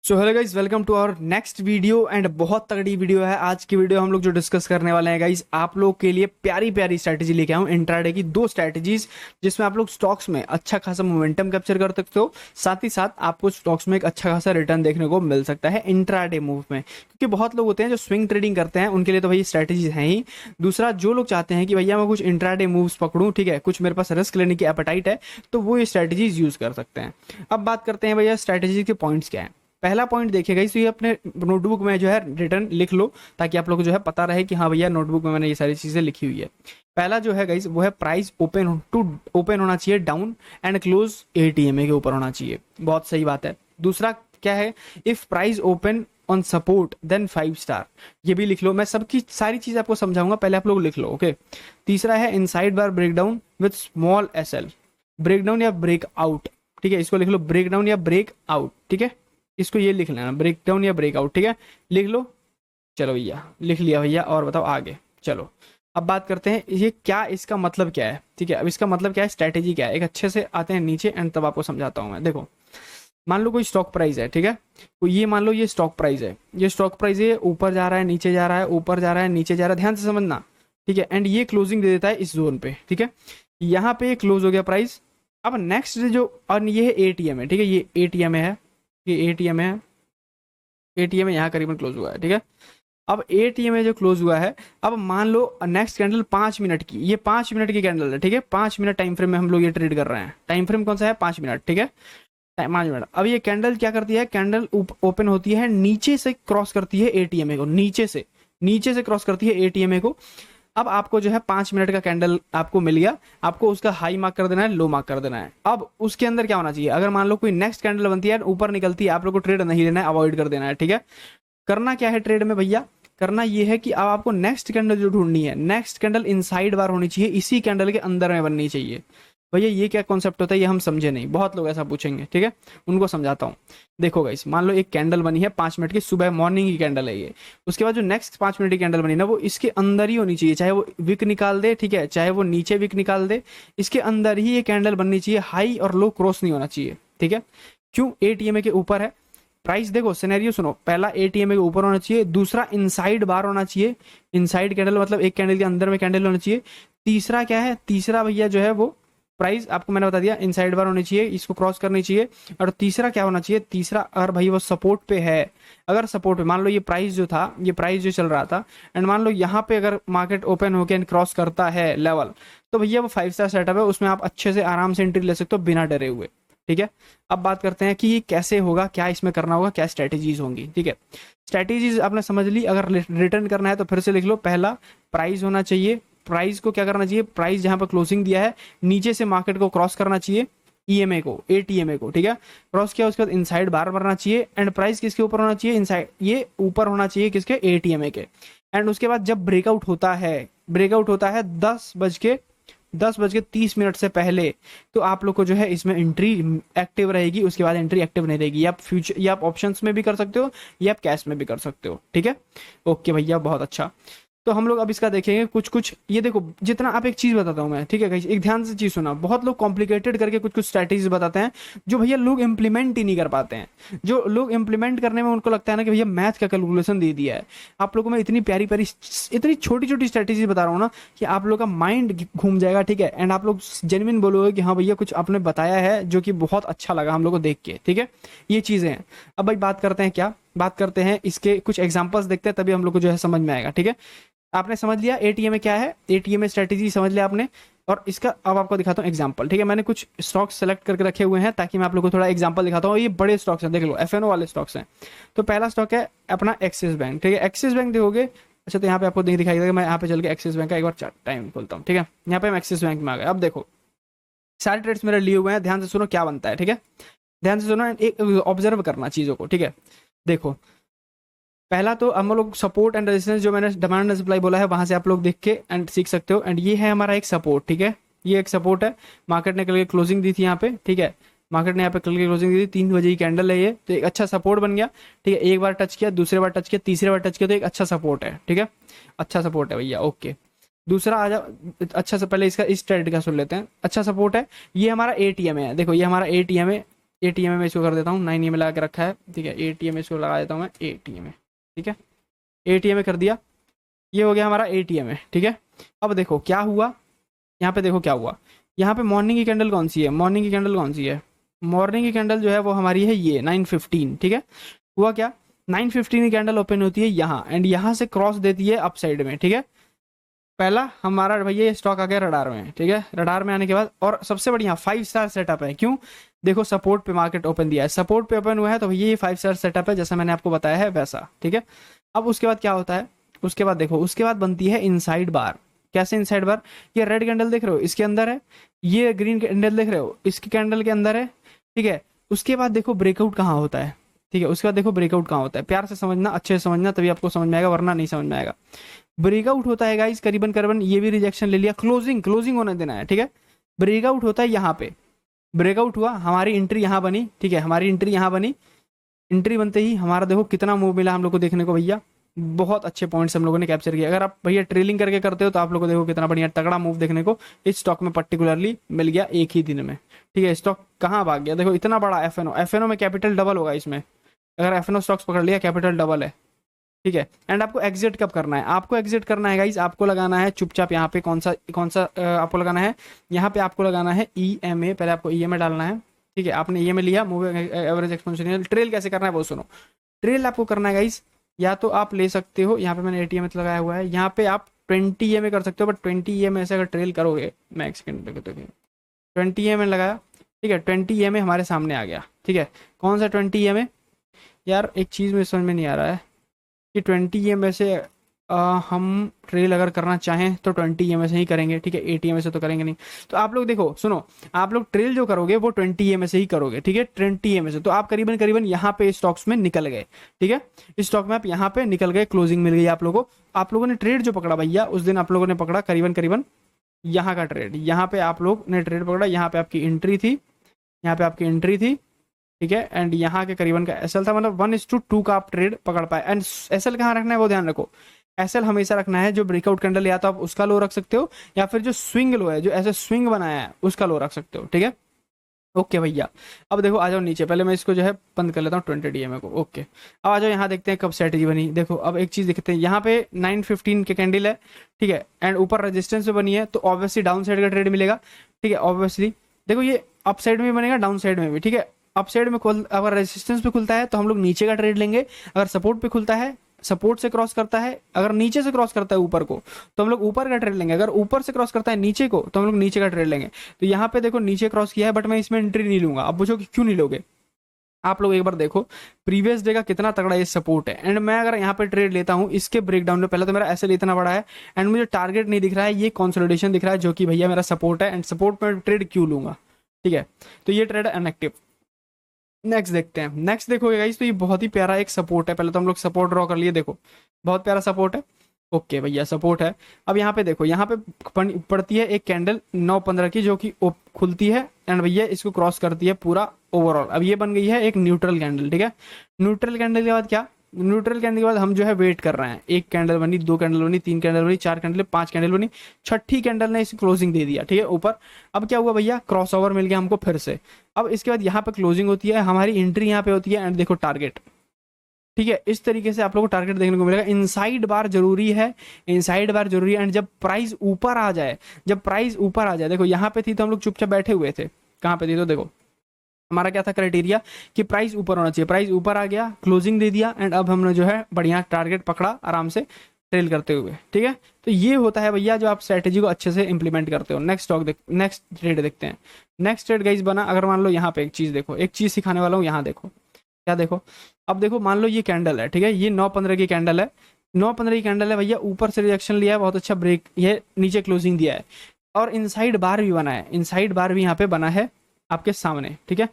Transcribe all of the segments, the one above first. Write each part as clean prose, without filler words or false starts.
So hello guys, welcome to our next video and बहुत तगड़ी video है आज की वीडियो। हम लोग जो डिस्कस करने वाले हैं गाइज, आप लोग के लिए प्यारी प्यारी स्ट्रैटेजी लेके आऊँ इंट्राडे की, दो स्ट्रैटेजीज जिसमें आप लोग स्टॉक्स में अच्छा खासा मोमेंटम कैप्चर कर सकते हो, साथ ही साथ आपको स्टॉक्स में एक अच्छा खासा रिटर्न देखने को मिल सकता है इंट्राडे मूव में। क्योंकि बहुत लोग होते हैं जो स्विंग ट्रेडिंग करते हैं, उनके लिए तो भाई स्ट्रैटेजीज हैं ही। दूसरा, जो लोग चाहते हैं कि भैया मैं कुछ इंट्राडे मूव्स पकड़ूं, ठीक है, कुछ मेरे पास रिस्क लेने की एपेटाइट है, तो वो ये स्ट्रैटेजीज यूज कर सकते हैं। अब बात करते हैं भैया स्ट्रैटेजी के पॉइंट्स क्या है। पहला पॉइंट देखिएगा, इस ये अपने नोटबुक में जो है रिटर्न लिख लो, ताकि आप लोग को जो है पता रहे कि हाँ भैया नोटबुक में मैंने ये सारी चीजें लिखी हुई है। पहला जो है गाइस वो है प्राइस ओपन होना चाहिए डाउन एंड क्लोज एटीएमए के ऊपर होना चाहिए। बहुत सही बात है। दूसरा क्या है, if price open on support then 5 star, ये भी लिख लो। मैं सबकी सारी चीज आपको समझाऊंगा, पहले आप लोग लिख लो, ओके। तीसरा है inside bar breakdown with small SL, breakdown या ब्रेक आउट, ठीक है, इसको लिख लो ब्रेकडाउन या ब्रेक आउट, ठीक है, इसको ये लिख लेना ब्रेक डाउन या ब्रेकआउट, ठीक है, लिख लो। चलो भैया, लिख लिया भैया, और बताओ आगे। चलो अब बात करते हैं ये क्या, इसका मतलब क्या है, ठीक है। अब इसका मतलब क्या है, स्ट्रैटेजी क्या है, एक अच्छे से आते हैं नीचे एंड तब आपको समझाता हूं मैं। देखो, मान लो कोई स्टॉक प्राइस है, ठीक है, तो ये मान लो ये स्टॉक प्राइस है, ये स्टॉक प्राइस है, ऊपर जा रहा है, नीचे जा रहा है, ऊपर जा रहा है, नीचे जा रहा है, ध्यान से समझना, ठीक है। एंड ये क्लोजिंग दे देता है इस जोन पे, ठीक है, यहाँ पे क्लोज हो गया प्राइस। अब नेक्स्ट जो, और ये है एटीएम है, ठीक है, ये एटीएम है, ये एटीएम है, एटीएम यहाँ करीबन क्लोज हुआ है, ठीक है। अब एटीएम जो क्लोज हुआ है, अब मान लो नेक्स्ट कैंडल 5 मिनट की, ये 5 मिनट की कैंडल है, ठीक है, 5 मिनट टाइम फ्रेम में हम लोग ये ट्रेड कर रहे हैं। टाइम फ्रेम कौन सा है, 5 मिनट, ठीक है, 5 मिनट। अब ये कैंडल क्या करती है, कैंडल ओपन होती है, नीचे से क्रॉस करती है एटीएम को, नीचे से क्रॉस करती है एटीएम को। अब आपको जो है 5 मिनट का कैंडल आपको मिल गया, आपको उसका हाई मार्क कर देना है, लो मार्क कर देना है। अब उसके अंदर क्या होना चाहिए, अगर मान लो कोई नेक्स्ट कैंडल बनती है ऊपर निकलती है, आप लोग को ट्रेड नहीं लेना है, अवॉइड कर देना है, ठीक है। करना क्या है ट्रेड में भैया, करना ये है कि अब आपको नेक्स्ट कैंडल जो ढूंढनी है, नेक्स्ट कैंडल इनसाइड बार होनी चाहिए, इसी कैंडल के अंदर में बननी चाहिए। भैया ये क्या कॉन्सेप्ट होता है, ये हम समझे नहीं, बहुत लोग ऐसा पूछेंगे, ठीक है, उनको समझाता हूँ। देखो गाइस, मान लो एक कैंडल बनी है 5 मिनट की, सुबह मॉर्निंग की कैंडल है ये, उसके बाद जो नेक्स्ट 5 मिनट की कैंडल बनी ना, वो इसके अंदर ही होनी चाहिए, चाहे वो विक निकाल दे, ठीक है, चाहे वो नीचे विक निकाल दे, इसके अंदर ही ये कैंडल बननी चाहिए, हाई और लो क्रॉस नहीं होना चाहिए, ठीक है। क्यों, एटीएमए के ऊपर है प्राइस। देखो सिनेरियो सुनो, पहला एटीएमए के ऊपर होना चाहिए, दूसरा इनसाइड बार होना चाहिए, इनसाइड कैंडल मतलब एक कैंडल के अंदर में कैंडल होना चाहिए। तीसरा क्या है, तीसरा भैया जो है वो प्राइस आपको मैंने बता दिया, इनसाइड बार होनी चाहिए, इसको क्रॉस करनी चाहिए। और तीसरा क्या होना चाहिए, तीसरा अगर भाई वो सपोर्ट पे है, अगर सपोर्ट पे मान लो ये प्राइस जो था, ये प्राइस जो चल रहा था, एंड मान लो यहाँ पे अगर मार्केट ओपन होकर एंड क्रॉस करता है लेवल, तो भैया वो 5 स्टार सेटअप है, उसमें आप अच्छे से आराम से एंट्री ले सकते हो बिना डरे हुए, ठीक है। अब बात करते हैं कि ये कैसे होगा, क्या इसमें करना होगा, क्या स्ट्रेटेजीज होंगी, ठीक है। स्ट्रेटेजीज आपने समझ ली, अगर रिटर्न करना है तो फिर से लिख लो। पहला, प्राइस होना चाहिए, प्राइस को क्या करना चाहिए, प्राइस जहां पर क्लोजिंग दिया है नीचे से मार्केट को क्रॉस करना चाहिए, ईएमए को, एटीएमए को, ठीक है, क्रॉस किया, उसके बाद इनसाइड बार बनना चाहिए, एंड प्राइस किसके ऊपर होना चाहिए, इनसाइड, ये ऊपर होना चाहिए किसके, एटीएमए के। एंड उसके बाद जब ब्रेकआउट होता है, ब्रेकआउट होता है 10:30 से पहले, तो आप लोग को जो है इसमें एंट्री एक्टिव रहेगी, उसके बाद एंट्री एक्टिव नहीं रहेगी। आप फ्यूचर या आप ऑप्शंस में भी कर सकते हो, या आप कैश में भी कर सकते हो, ठीक है। ओके भैया, बहुत अच्छा। तो हम लोग अब इसका देखेंगे कुछ कुछ। ये देखो, जितना आप एक चीज बताता हूँ मैं, ठीक है गाइस, एक ध्यान से चीज सुना। बहुत लोग कॉम्प्लिकेटेड करके कुछ कुछ स्ट्रैटेजीज बताते हैं, जो भैया लोग इंप्लीमेंट ही नहीं कर पाते हैं। जो लोग इंप्लीमेंट करने में उनको लगता है ना कि भैया मैथ का कैलकुलेशन दे दिया है। आप लोगों में इतनी प्यारी प्यारी, इतनी छोटी छोटी स्ट्रैटेजी बता रहा हूँ ना, कि आप लोग का माइंड घूम जाएगा, ठीक है। एंड आप लोग जेन्युइन बोलोगे कि हाँ भैया कुछ आपने बताया है जो कि बहुत अच्छा लगा हम लोग को देख के, ठीक है। ये चीजें हैं। अब भाई बात करते हैं, क्या बात करते हैं, इसके कुछ एग्जांपल्स देखते हैं, तभी हम लोग को जो है समझ में आएगा, ठीक है। आपने समझ लिया एटीएम में क्या है, एटीएम में स्ट्रेटेजी समझ लिया आपने। और इसका अब आपको दिखाता हूँ एग्जांपल, ठीक है। मैंने कुछ स्टॉक्स सेलेक्ट करके रखे हुए हैं ताकि मैं आप लोगों को थोड़ा एग्जांपल दिखाता हूँ। ये बड़े स्टॉक्स हैं, देख लो, एफएनओ वाले स्टॉक्स हैं। तो पहला स्टॉक है अपना एक्सिस बैंक, ठीक है। एक्सिस बैंक देखोगे, अच्छा तो यहाँ पे आपको नहीं दिखाई देगा, मैं यहाँ पे चल के एक्सिस बैंक का एक बार टाइम खोलता हूँ, ठीक है। यहाँ पे हम एक्सिस बैंक में आ गए। अब देखो सारे ट्रेड्स मेरे लिए हुए हैं, ध्यान से सुनो क्या बनता है, ठीक है। ध्यान से सुनो, एक ऑब्जर्व करना चीजों को, ठीक है। देखो, पहला तो हम लोग सपोर्ट एंड रेजिस्टेंस, जो मैंने डिमांड एंड सप्लाई बोला है, वहां से आप लोग देख के एंड सीख सकते हो। एंड ये है हमारा एक सपोर्ट, ठीक है, ये एक सपोर्ट है। मार्केट ने कल के क्लोजिंग दी थी यहाँ पे, ठीक है, मार्केट ने यहाँ पे कल की क्लोजिंग दी थी, 3 बजे की कैंडल है ये, तो एक अच्छा सपोर्ट बन गया, ठीक है। एक बार टच किया, दूसरे बार टच किया, तीसरे बार टच किया, तो एक अच्छा सपोर्ट है, ठीक है, अच्छा सपोर्ट है भैया, ओके। दूसरा आ जाओ, अच्छा से पहले इसका इस ट्रेड का सुन लेते हैं। अच्छा सपोर्ट है, ये हमारा एटीएम है, देखो ये हमारा एटीएम है, ATM में इसको कर देता हूँ, 9 EMA लगा के रखा है, ठीक है। ATM इसको लगा देता हूँ मैं ATM, ठीक है। ATM कर दिया, ये हो गया हमारा ATM, ठीक है। अब देखो क्या हुआ, यहाँ पे देखो क्या हुआ, यहाँ पे मॉर्निंग की कैंडल कौन सी है, मॉर्निंग की कैंडल कौन सी है, मॉर्निंग की कैंडल जो है वो हमारी है ये 9:15, ठीक है। हुआ क्या, 9:15 की कैंडल ओपन होती है यहाँ, एंड यहाँ से क्रॉस देती है अप साइड में, ठीक है। पहला हमारा भैया ये स्टॉक आ गया रडार में, ठीक है। रडार में आने के बाद और सबसे बढ़िया 5 स्टार सेटअप है, क्यों, देखो सपोर्ट पे मार्केट ओपन दिया है, सपोर्ट पे ओपन हुआ है तो भैया ये 5 स्टार सेटअप है, जैसा मैंने आपको बताया है वैसा, ठीक है। अब उसके बाद क्या होता है, उसके बाद देखो, उसके बाद बनती है इनसाइड बार। कैसे इनसाइड बार, ये रेड कैंडल देख रहे हो इसके अंदर है, ये ग्रीन कैंडल देख रहे हो इसकी कैंडल के अंदर है, ठीक है। उसके बाद देखो ब्रेकआउट कहाँ होता है, ठीक है। उसके बाद देखो ब्रेकआउट कहाँ होता है, प्यार से समझना, अच्छे से समझना, तभी आपको समझ में आएगा, वरना नहीं समझ में आएगा। ब्रेकआउट होता है गाइस करीबन करीबन, ये भी रिजेक्शन ले लिया, क्लोजिंग होने देना है, ठीक है। ब्रेकआउट होता है यहाँ पे, ब्रेकआउट हुआ, हमारी एंट्री यहाँ बनी, ठीक है, हमारी एंट्री यहाँ बनी। एंट्री बनते ही हमारा देखो कितना मूव मिला हम लोग को देखने को भैया, बहुत अच्छे पॉइंट्स हम लोगों ने कैप्चर किया। अगर आप भैया ट्रेलिंग करके करते हो तो आप लोग को देखो कितना बढ़िया तगड़ा मूव देखने को इस स्टॉक में पर्टिकुलरली मिल गया एक ही दिन में, ठीक है। स्टॉक कहाँ भाग गया, देखो इतना बड़ा एफएनओ में कैपिटल डबल होगा इसमें, अगर एफएनओ स्टॉक्स पकड़ लिया कैपिटल डबल है, ठीक है। एंड आपको एग्जिट कब करना है, आपको एग्जिट करना है गाइज, आपको लगाना है चुपचाप यहाँ पे कौन सा आपको लगाना है, यहाँ पे आपको लगाना है EMA, पहले आपको EMA डालना है, ठीक है। आपने EMA लिया, मूविंग एवरेज एक्सपोनेंशियल। ट्रेल कैसे करना है वो सुनो, ट्रेल आपको करना है गाइज, या तो आप ले सकते हो, यहाँ पे मैंने ATM लगाया हुआ है, यहाँ पे आप 20 EMA कर सकते हो, बट 20 EMA से अगर ट्रेल करोगे, मैं एक सेकंड देखो 20 EMA लगाया, ठीक है। 20 EMA हमारे सामने आ गया, ठीक है। कौन सा 20 EMA, यार एक चीज़ में समझ में नहीं आ रहा है कि 20 EMA से हम ट्रेल अगर करना चाहें तो 20 EMA से ही करेंगे, ठीक है। ATM से तो करेंगे नहीं। तो आप लोग देखो सुनो, आप लोग ट्रेल जो करोगे वो 20 EMA से ही करोगे, ठीक है, 20 EMA से। तो आप करीबन करीबन यहाँ पे स्टॉक्स में निकल गए, ठीक है। इस स्टॉक में आप यहाँ पे निकल गए, क्लोजिंग मिल गई आप लोगों को। आप लोगों ने ट्रेड जो पकड़ा भैया उस दिन आप लोगों ने पकड़ा करीबन करीबन यहाँ का ट्रेड, यहाँ पे आप लोग ने ट्रेड पकड़ा, यहाँ पे आपकी एंट्री थी, यहाँ पे आपकी एंट्री थी, ठीक है। एंड यहाँ के करीबन का SL था, मतलब 1:2 का आप ट्रेड पकड़ पाए। एंड SL कहाँ रखना है वो ध्यान रखो, SL हमेशा रखना है जो ब्रेकआउट कैंडल, या तो आप उसका लो रख सकते हो, या फिर जो स्विंग लो है, जो ऐसे स्विंग बनाया है उसका लो रख सकते हो, ठीक है। ओके भैया, अब देखो आ जाओ नीचे, पहले मैं इसको जो है बंद कर लेता हूँ 20 DMA को, ओके। अब आ जाओ यहाँ देखते हैं कब स्ट्रेटेजी बनी। देखो अब एक चीज देखते हैं, यहाँ पे 9:15 के कैंडल है, ठीक है। एंड ऊपर रेजिस्टेंस पे बनी है, तो ऑब्वियसली डाउन साइड का ट्रेड मिलेगा, ठीक है। ऑब्वियसली देखो ये अप साइड में बनेगा, डाउन साइड में भी, ठीक है। अप साइड में अगर रेजिस्टेंस पे खुलता है तो हम लोग नीचे का ट्रेड लेंगे, अगर सपोर्ट पे खुलता है, सपोर्ट से क्रॉस करता है, अगर नीचे से क्रॉस करता है ऊपर को तो हम लोग ऊपर का ट्रेड लेंगे, अगर ऊपर से क्रॉस करता है नीचे को तो हम लोग नीचे का ट्रेड लेंगे। तो यहाँ पे देखो नीचे क्रॉस किया है, बट मैं इसमें एंट्री नहीं लूंगा। अब पूछो कि क्यों नहीं लोगे, आप लोग एक बार देखो प्रीवियस डे का कितना तगड़ा ये सपोर्ट है। एंड मैं अगर यहाँ पे ट्रेड लेता हूँ इसके ब्रेकडाउन में, पहले तो मेरा SL इतना बड़ा है एंड मुझे टारगेट नहीं दिख रहा है, ये कंसोलिडेशन दिख रहा है जो कि भैया मेरा सपोर्ट है, एंड सपोर्ट में ट्रेड क्यों लूंगा, ठीक है। तो ये ट्रेड है इनएक्टिव। नेक्स्ट देखते हैं, नेक्स्ट देखोगे गाइस तो ये बहुत ही प्यारा एक सपोर्ट है, पहले तो हम लोग सपोर्ट ड्रॉ कर लिए, देखो बहुत प्यारा सपोर्ट है, ओके भैया सपोर्ट है। अब यहाँ पे देखो, यहाँ पे पड़ती है एक कैंडल 9:15 की जो कि खुलती है एंड भैया इसको क्रॉस करती है पूरा ओवरऑल। अब ये बन गई है एक न्यूट्रल कैंडल, ठीक है। न्यूट्रल कैंडल के बाद क्या, न्यूट्रल कैंडल के बाद हम जो है वेट कर रहे हैं, एक कैंडल बनी, 2 कैंडल बनी, 3 कैंडल बनी, 4 कैंडल, 5 कैंडल बनी, छठी कैंडल ने इसे क्लोजिंग दे दिया, ठीक है ऊपर। अब क्या हुआ भैया, क्रॉस ओवर मिल गया हमको फिर से। अब इसके बाद यहाँ पे क्लोजिंग होती है, हमारी एंट्री यहाँ पे होती है एंड देखो टारगेट, ठीक है। इस तरीके से आप लोगों को टारगेट देखने को मिलेगा। इनसाइड बार जरूरी है, इनसाइड बार जरूरी है। एंड जब प्राइस ऊपर आ जाए, जब प्राइस ऊपर आ जाए, देखो यहाँ पे थी तो हम लोग चुपचाप बैठे हुए थे, कहाँ पे थी तो देखो हमारा क्या था क्राइटेरिया कि प्राइस ऊपर होना चाहिए, प्राइस ऊपर आ गया, क्लोजिंग दे दिया एंड अब हमने जो है बढ़िया टारगेट पकड़ा आराम से ट्रेल करते हुए, ठीक है। तो ये होता है भैया जो आप स्ट्रेटेजी को अच्छे से इंप्लीमेंट करते हो। नेक्स्ट स्टॉक नेक्स्ट ट्रेड देखते हैं। नेक्स्ट ट्रेड गाइस बना, अगर मान लो यहाँ पे एक चीज देखो, एक चीज सिखाने वाला हूँ, यहाँ देखो क्या देखो। अब देखो मान लो ये कैंडल है, ठीक है, ये 9:15 की कैंडल है, 9:15 की कैंडल है भैया, ऊपर से रिएक्शन लिया है, बहुत अच्छा ब्रेक, ये नीचे क्लोजिंग दिया है और इनसाइड बार भी बना है, इनसाइड बार भी यहाँ पे बना है आपके सामने, ठीक है।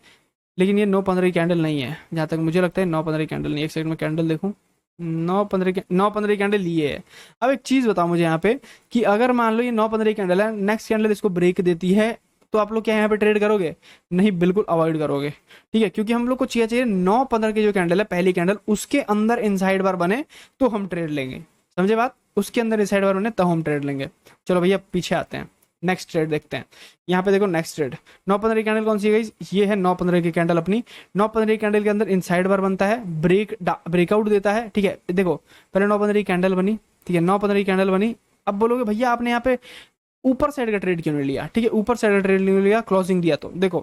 लेकिन ये 9:15 की कैंडल नहीं है, जहाँ तक मुझे लगता है 9:15 की कैंडल नहीं। एक सेकंड में कैंडल देखूँ, 9:15 की कैंडल लिए है। अब एक चीज बताओ मुझे यहाँ पे कि अगर मान लो ये 9:15 की कैंडल है, नेक्स्ट कैंडल इसको ब्रेक देती है, तो आप लोग क्या यहाँ पे ट्रेड करोगे? नहीं, बिल्कुल अवॉइड करोगे, ठीक है, क्योंकि हम लोग को चाहिए 9:15 की जो कैंडल है, पहली कैंडल, उसके अंदर इनसाइड बार बने तो हम ट्रेड लेंगे, समझे बात, उसके अंदर इनसाइड बार बने तो हम ट्रेड लेंगे। चलो भैया पीछे आते हैं, नेक्स्ट ट्रेड देखते हैं। यहाँ पे देखो नेक्स्ट ट्रेड 9-15 की कैंडल कौन सी है गाइस, ये है 9-15 की कैंडल अपनी। 9-15 की कैंडल के अंदर इनसाइड बार बनता है, ब्रेकआउट देता है, ठीक है। देखो पहले 9-15 की कैंडल बनी, ठीक है, 9-15 की कैंडल बनी। अब बोलोगे भैया आपने यहाँ पे ऊपर साइड का ट्रेड क्यों नहीं लिया, ठीक है, ऊपर साइड का ट्रेड नहीं लिया, क्लोजिंग दिया। तो देखो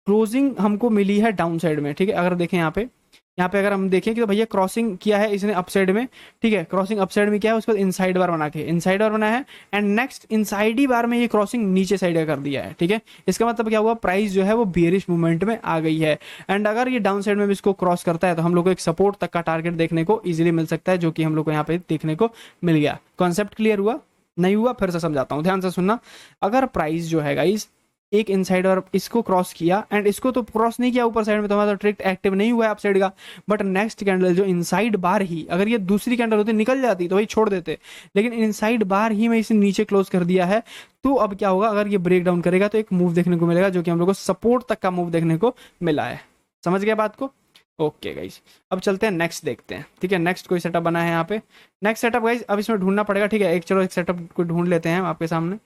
क्लोजिंग हमको मिली है डाउन साइड में, ठीक है। अगर देखें यहाँ पे अगर हम देखें कि तो भैया क्रॉसिंग किया है इसने अपसाइड में, ठीक है, क्रॉसिंग अपसाइड में किया है, उसके बाद इनसाइड बार बना के इनसाइड बार बनाया है, एंड नेक्स्ट इनसाइड ही बार में ये क्रॉसिंग नीचे साइड का कर दिया है, ठीक है। इसका मतलब क्या हुआ, प्राइस जो है वो बेरिश मूवमेंट में आ गई है, एंड अगर ये डाउन साइड में भी इसको क्रॉस करता है तो हम लोग को एक सपोर्ट तक का टारगेट देखने को इजिली मिल सकता है, जो कि हम लोग को यहाँ पे देखने को मिल गया। कॉन्सेप्ट क्लियर हुआ? नहीं हुआ? फिर से समझाता हूँ, ध्यान से सुनना। अगर प्राइस जो है गाइस एक इनसाइड और इसको क्रॉस किया, एंड इसको तो क्रॉस नहीं किया ऊपर साइड में, तो हमारा ट्रेड एक्टिव नहीं हुआ है अप साइड का, बट नेक्स्ट कैंडल जो इनसाइड बार ही, अगर ये दूसरी कैंडल होती निकल जाती तो भाई छोड़ देते, लेकिन इनसाइड बार ही में इसे नीचे क्लोज कर दिया है। तो अब क्या होगा, अगर ये ब्रेक डाउन करेगा तो एक मूव देखने को मिलेगा, जो कि हम लोग को सपोर्ट तक का मूव देखने को मिला है। समझ गया बात को? ओके गाइस, अब चलते हैं नेक्स्ट देखते हैं, ठीक है। नेक्स्ट कोई सेटअप बना है यहाँ पे, नेक्स्ट सेटअप गाइस अब इसमें ढूंढना पड़ेगा, ठीक है। चलो एक सेटअप को ढूंढ लेते हैं आपके सामने,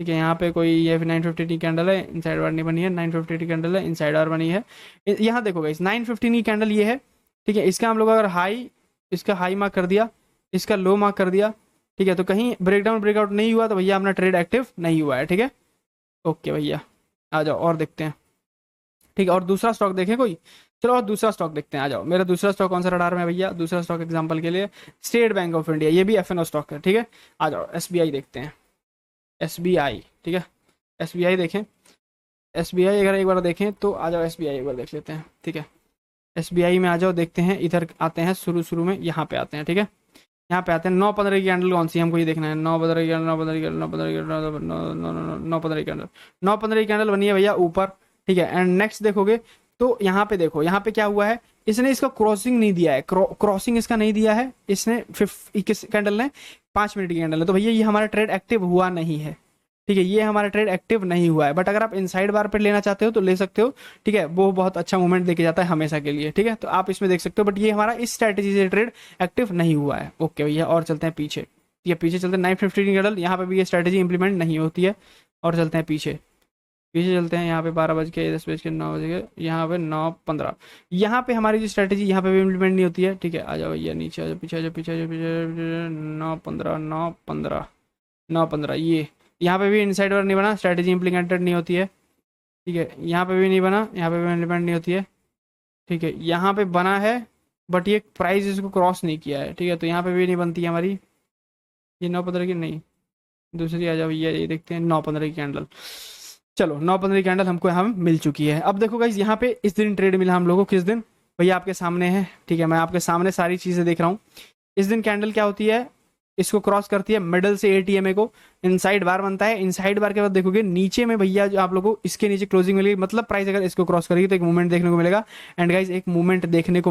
ठीक है। यहाँ पे कोई ये 950 की कैंडल है, इनसाइड बार नहीं बनी है, 950 की कैंडल है, इनसाइड बार बनी है। यहाँ देखो गाइस 915 की कैंडल ये है, ठीक है। इसका हम लोग अगर हाई, इसका हाई मार्क कर दिया, इसका लो मार्क कर दिया, ठीक है, तो कहीं ब्रेकडाउन ब्रेकआउट नहीं हुआ तो भैया अपना ट्रेड एक्टिव नहीं हुआ है, ठीक है। ओके भैया आ जाओ और देखते हैं, ठीक है। और दूसरा स्टॉक देखें कोई, चलो और दूसरा स्टॉक देखते हैं, आ जाओ। मेरा दूसरा स्टॉक कौन सा रडार में है भैया, दूसरा स्टॉक एग्जांपल के लिए स्टेट बैंक ऑफ इंडिया, ये भी एफएनओ स्टॉक है, ठीक है। आ जाओ एसबीआई देखते हैं, एसबीआई, ठीक है। एसबीआई देखें, एसबीआई अगर एक बार देखें तो आ जाओ, एसबीआई एक बार देख लेते हैं, ठीक है। एसबीआई में आ जाओ, देखते हैं, इधर आते हैं शुरू में, यहाँ पे आते हैं, ठीक है। यहाँ पे आते हैं 9-15 की कैंडल कौन सी है हमको ये देखना है, 9-15 की कैंडल, 9-15 की कैंडल, 9-15 की कैंडल, 9-15 की कैंडल, 9-15 की कैंडल बनी है भैया ऊपर, ठीक है। एंड नेक्स्ट देखोगे तो यहाँ पे देखो, यहाँ पे क्या हुआ है, इसने इसका क्रॉसिंग नहीं दिया है, क्रॉसिंग इसका नहीं दिया है इसने, किस कैंडल ने, 5 मिनट की कैंडल है, तो भैया ये हमारा ट्रेड एक्टिव हुआ नहीं है, ठीक है। ये हमारा ट्रेड एक्टिव नहीं हुआ है, बट अगर आप इनसाइड बार पर लेना चाहते हो तो ले सकते हो, ठीक है। वो बहुत अच्छा मूवमेंट देके जाता है हमेशा के लिए, ठीक है, तो आप इसमें देख सकते हो, बट ये हमारा इस स्ट्रैटेजी से ट्रेड एक्टिव नहीं हुआ है। ओके भैया और चलते हैं पीछे, ठीक है। पीछे चलते हैं 950 की कैंडल, यहाँ पे भी ये स्ट्रैटेजी इंप्लीमेंट नहीं होती है, और चलते हैं पीछे, पीछे चलते हैं। यहाँ पे 12:10 यहाँ पे 9:15, यहाँ पे हमारी जो स्ट्रैटेजी यहाँ पे भी इम्प्लीमेंट नहीं होती है, ठीक है। आ जाओ भैया नीचे आ जाओ, पीछे आ जाओ, पीछे आ जाओ, पीछे 9:15, 9:15, 9:15, ये यहाँ पे भी इनसाइड बार नहीं बना, स्ट्रैटेजी इम्प्लीमेंटेड नहीं होती है, ठीक है। यहाँ पे भी नहीं बना, यहाँ पे भी इम्प्लीमेंट नहीं होती है, ठीक है। यहाँ पे बना है बट ये प्राइस इसको क्रॉस नहीं किया है, ठीक है, तो यहाँ पे भी नहीं बनती है हमारी ये 9:15 की, नहीं दूसरी आ जाओ भैया, ये देखते हैं 9:15 की कैंडल। चलो 9:15 की कैंडल हमको यहाँ मिल चुकी है। अब देखो गाइस यहाँ पे इस दिन ट्रेड मिला हम लोगों को, किस दिन भैया, आपके सामने है, ठीक है। मैं आपके सामने सारी चीजें देख रहा हूँ। इस दिन कैंडल क्या होती है, इसको क्रॉस करती है मिडल से एटीएमए को, इनसाइड बार बनता है, इनसाइड बार के बाद देखोगे नीचे में भैया जो आप लोगों को इसके नीचे क्लोजिंग मिलेगी, मतलब प्राइस अगर इसको क्रॉस करेगी तो एक मूवमेंट देखने को मिलेगा, एंड गाइस एक मूवमेंट देखने को